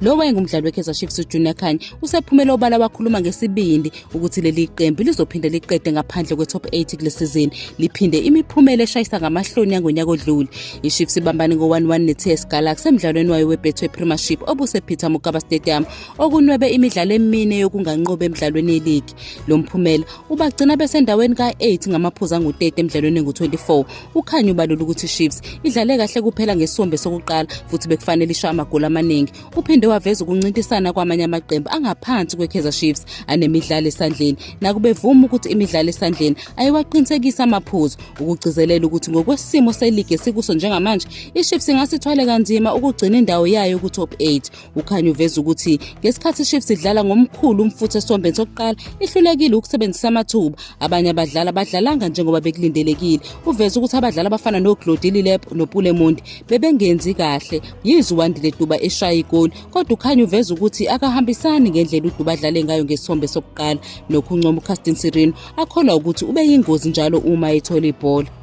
Lo wayengumdlali weKaizer Chiefs uJunior Khanye usephumela obala wakhuluma ngesibindi ukuthi leli qembu lizophinde liqede ngaphandle kwe-top 8 kule season, liphinde imiphumela eshayisa ngamahloni yangonyaka odlule. iChiefs ibambane ngo-1-1 neTS Galaxy emdlalweni wayo weBetway Premiership obusePeter Mokaba Stadium, okunwebe imidlalo emine yokunganqobi emidlalweni yeligi. Lo mphumela ubagcina besendaweni ka-8 ngamaphuzu angu-30 emidlalweni engu-24. uKhanye ubalula ukuthi iChiefs idlale kahle kuphela ngesombe sokuqala futhi bekufanele ishaye amagoli amaningi. Uphinde waveza ukuncintisana kwamanye amaqembu angaphansi kweKaizer Chiefs anemidlalo esandleni, nakube vuma ukuthi imidlalo esandleni ayiwaqinisekisa amaphuzu, ukugcizelela ukuthi ngokwesimo seligi esikuso njengamanje iChiefs ingasithwale kanzima ukugcina indawo yayo ku-top 8. uKhanye uveza ukuthi ngesikhathi iChiefs idlala ngomkhulu umfutho esombeni sokuqala ihlulekile ukusebenzisa amathuba, abanye abadlali badlalanga njengoba bekulindelekile. Uveza ukuthi abadlali abafana noGlodile Lep noPulemondi bebengenzi kahle, yize uWandile Duba eshaya igoli, kodwa uKhanye uveza ukuthi akahambisani ngendlela uDuba adlale ngayo ngesombe sokuqala, nokuncoma uCastin Sirino akholwa ukuthi ube yingozi njalo uma ethola ibhola.